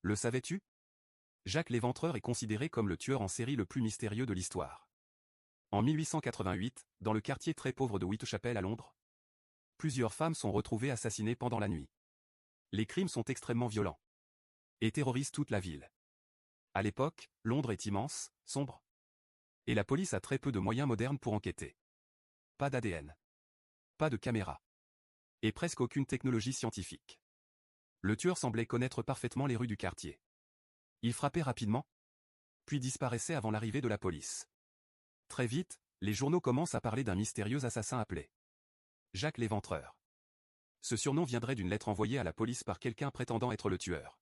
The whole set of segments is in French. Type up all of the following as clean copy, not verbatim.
Le savais-tu? Jacques l'Éventreur est considéré comme le tueur en série le plus mystérieux de l'histoire. En 1888, dans le quartier très pauvre de Whitechapel à Londres, plusieurs femmes sont retrouvées assassinées pendant la nuit. Les crimes sont extrêmement violents et terrorisent toute la ville. À l'époque, Londres est immense, sombre, et la police a très peu de moyens modernes pour enquêter. Pas d'ADN, pas de caméra, et presque aucune technologie scientifique. Le tueur semblait connaître parfaitement les rues du quartier. Il frappait rapidement, puis disparaissait avant l'arrivée de la police. Très vite, les journaux commencent à parler d'un mystérieux assassin appelé Jacques l'Éventreur. Ce surnom viendrait d'une lettre envoyée à la police par quelqu'un prétendant être le tueur.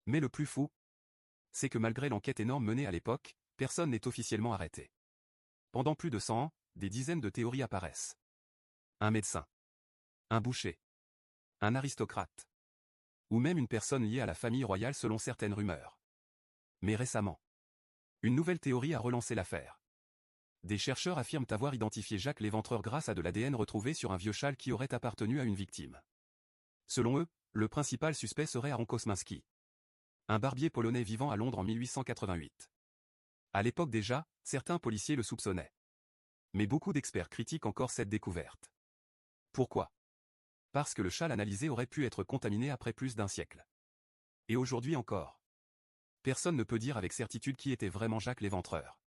Mais le plus fou, c'est que malgré l'enquête énorme menée à l'époque, personne n'est officiellement arrêté. Pendant plus de 100 ans, des dizaines de théories apparaissent. Un médecin, un boucher, un aristocrate, ou même une personne liée à la famille royale selon certaines rumeurs. Mais récemment, une nouvelle théorie a relancé l'affaire. Des chercheurs affirment avoir identifié Jacques l'Éventreur grâce à de l'ADN retrouvé sur un vieux châle qui aurait appartenu à une victime. Selon eux, le principal suspect serait Aaron Kosminski, un barbier polonais vivant à Londres en 1888. À l'époque déjà, certains policiers le soupçonnaient. Mais beaucoup d'experts critiquent encore cette découverte. Pourquoi? Parce que le châle analysé aurait pu être contaminé après plus d'un siècle. Et aujourd'hui encore, personne ne peut dire avec certitude qui était vraiment Jacques l'Éventreur.